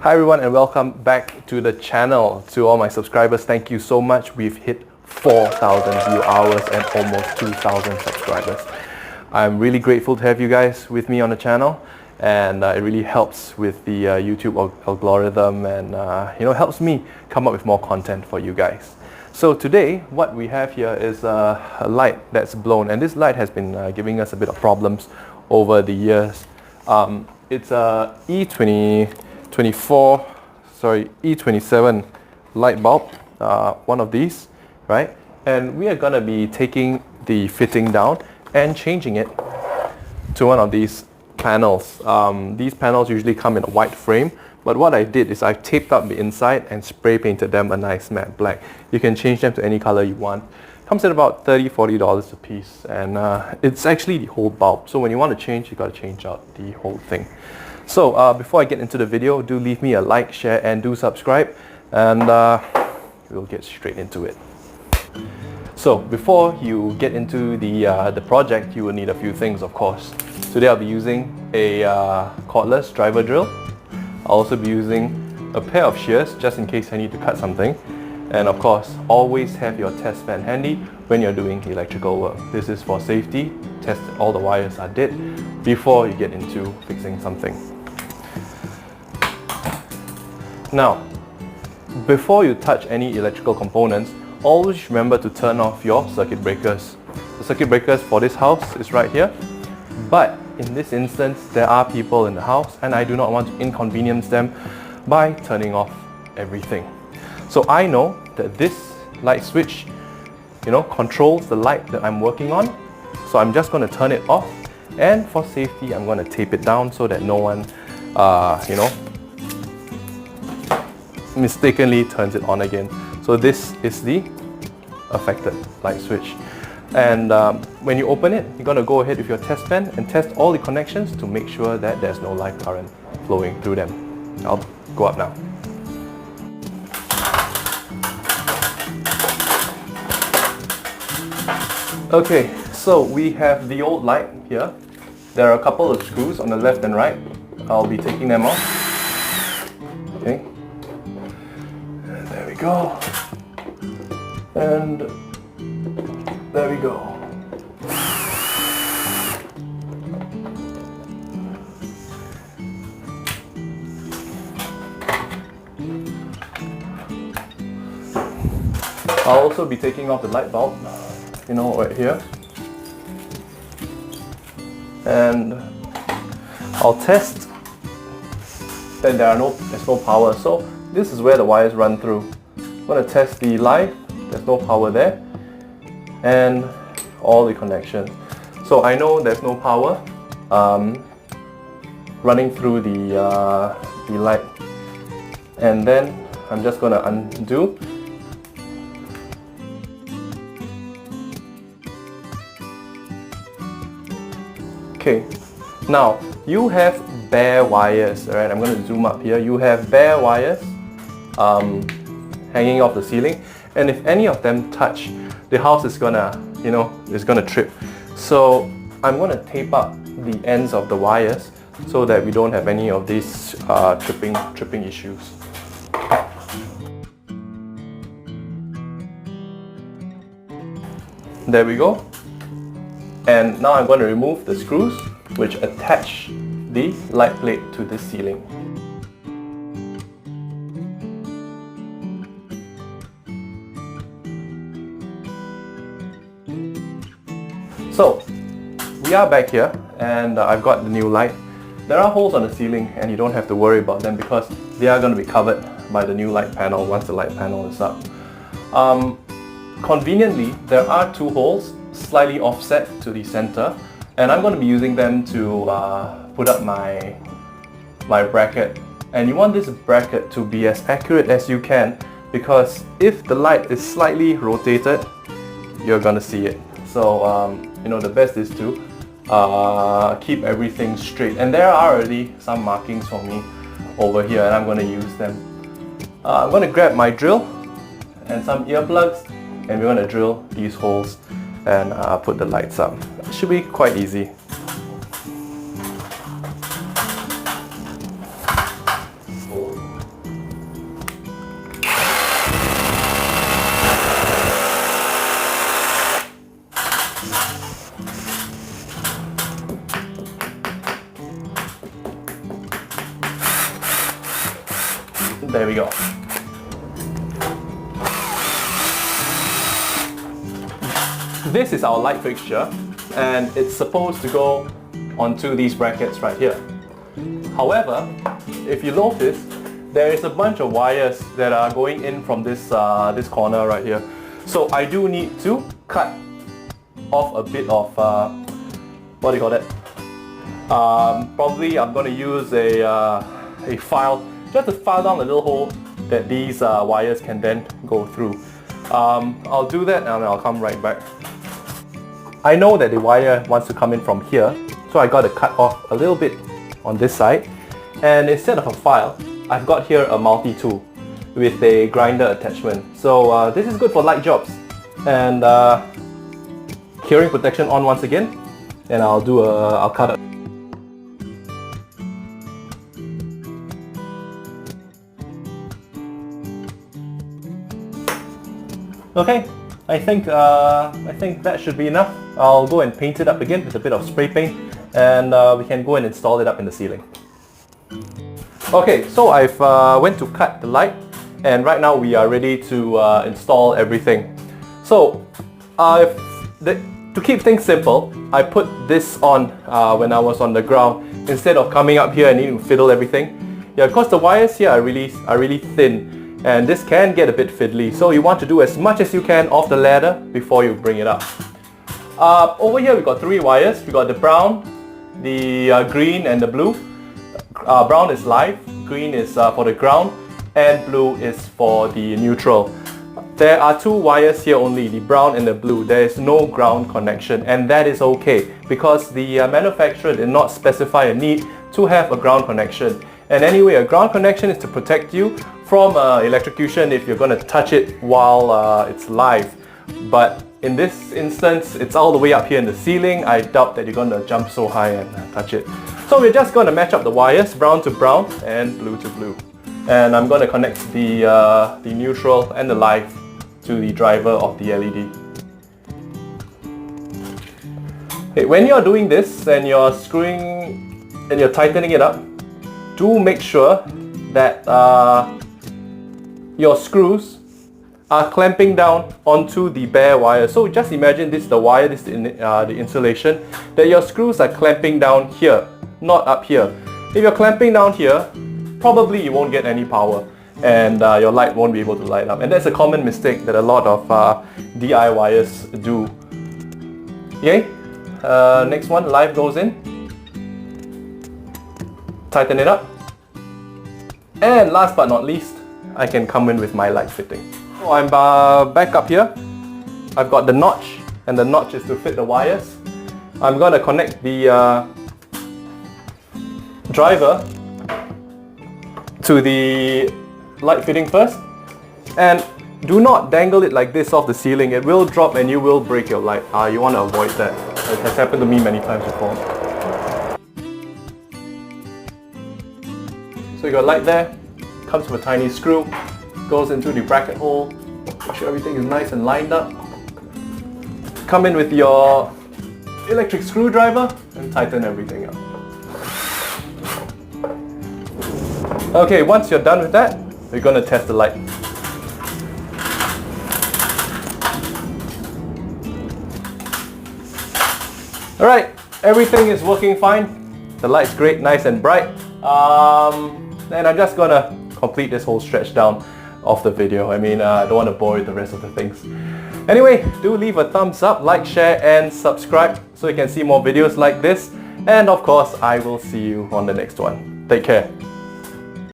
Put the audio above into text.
Hi everyone and welcome back to the channel. To all my subscribers, thank you so much. We've hit 4,000 view hours and almost 2,000 subscribers. I'm really grateful to have you guys with me on the channel, and it really helps with the YouTube algorithm, and helps me come up with more content for you guys. So today what we have here is a light that's blown, and this light has been giving us a bit of problems over the years. It's a E27 light bulb, one of these, right? And we are going to be taking the fitting down and changing it to one of these panels. These panels usually come in a white frame, but what I did is I taped up the inside and spray painted them a nice matte black. You can change them to any color you want. Comes at about $30–40 a piece, and it's actually the whole bulb. So when you want to change, you got to change out the whole thing. So before I get into the video, do leave me a like, share, and do subscribe, and we'll get straight into it. So before you get into the project, you will need a few things, of course. Today I'll be using a cordless driver drill. I'll also be using a pair of shears just in case I need to cut something. And of course, always have your test fan handy when you're doing electrical work. This is for safety. Test that all the wires are dead before you get into fixing something. Now, before you touch any electrical components, always remember to turn off your circuit breakers. The circuit breakers for this house is right here, but in this instance there are people in the house and I do not want to inconvenience them by turning off everything. So I know that this light switch, controls the light that I'm working on. So I'm just going to turn it off, and for safety I'm going to tape it down so that no one, mistakenly turns it on again. So this is the affected light switch. And when you open it, you're going to go ahead with your test pen and test all the connections to make sure that there's no live current flowing through them. I'll go up now. Okay, so we have the old light here. There are a couple of screws on the left and right. I'll be taking them off. Okay. And there we go. And there we go. I'll also be taking off the light bulb, right here. And I'll test that there's no power. So this is where the wires run through. I'm going to test the live. There's no power there, and all the connections. So I know there's no power running through the light, and then I'm just going to undo. Okay, now you have bare wires. Alright, I'm going to zoom up here. You have bare wires hanging off the ceiling, and if any of them touch, the house is gonna, is gonna trip. So I'm gonna tape up the ends of the wires so that we don't have any of these tripping issues. There we go. And now I'm going to remove the screws which attach the light plate to the ceiling. So we are back here, and I've got the new light. There are holes on the ceiling and you don't have to worry about them because they are going to be covered by the new light panel once the light panel is up. Conveniently, there are two holes slightly offset to the center, and I'm going to be using them to put up my bracket. And you want this bracket to be as accurate as you can, because if the light is slightly rotated, you're going to see it. So the best is to keep everything straight. And there are already some markings for me over here, and I'm going to use them. I'm going to grab my drill and some earplugs, and we're going to drill these holes and put the lights up. It should be quite easy. there we go. This is our light fixture, and it's supposed to go onto these brackets right here. However, if you notice, there is a bunch of wires that are going in from this corner right here. So I do need to cut off a bit of what do you call that? Probably I'm going to use a file just to file down a little hole that these wires can then go through. I'll do that and I'll come right back. I know that the wire wants to come in from here, so I got to cut off a little bit on this side, and instead of a file, I've got here a multi-tool with a grinder attachment. So this is good for light jobs. And hearing protection on once again, and I'll cut it. Okay, I think that should be enough. I'll go and paint it up again with a bit of spray paint, and we can go and install it up in the ceiling. Okay, so I've went to cut the light, and right now we are ready to install everything. So to keep things simple, I put this on when I was on the ground instead of coming up here and needing to fiddle everything. Yeah, because the wires here are really thin, and this can get a bit fiddly. So you want to do as much as you can off the ladder before you bring it up. Over here we've got 3 wires. We've got the brown, the green and the blue. Brown is live, green is for the ground, and blue is for the neutral. There are 2 wires here only, the brown and the blue. There is no ground connection, and that is okay because the manufacturer did not specify a need to have a ground connection. And anyway, a ground connection is to protect you from electrocution if you're going to touch it while it's live. But in this instance, it's all the way up here in the ceiling. I doubt that you're going to jump so high and touch it. So we're just going to match up the wires, brown to brown and blue to blue. And I'm going to connect the neutral and the live to the driver of the LED. Okay, when you're doing this and you're screwing and you're tightening it up, do make sure that your screws are clamping down onto the bare wire. So just imagine this is the wire, this is the insulation, that your screws are clamping down here, not up here. If you're clamping down here, probably you won't get any power, and your light won't be able to light up. And that's a common mistake that a lot of DIYers do. Yay! Next one, live goes in. Tighten it up. And last but not least, I can come in with my light fitting. So I'm back up here. I've got the notch, and the notch is to fit the wires. I'm going to connect the driver to the light fitting first, and do not dangle it like this off the ceiling. It will drop and you will break your light. You want to avoid that. It has happened to me many times before. So you got light there, comes with a tiny screw, goes into the bracket hole. Make sure everything is nice and lined up. Come in with your electric screwdriver and tighten everything up. Okay, once you're done with that, we're going to test the light. Alright, everything is working fine. The light's great, nice and bright. And I'm just going to complete this whole stretch down of the video. I mean, I don't want to bore you with the rest of the things. Anyway, do leave a thumbs up, like, share and subscribe so you can see more videos like this. And of course, I will see you on the next one. Take care.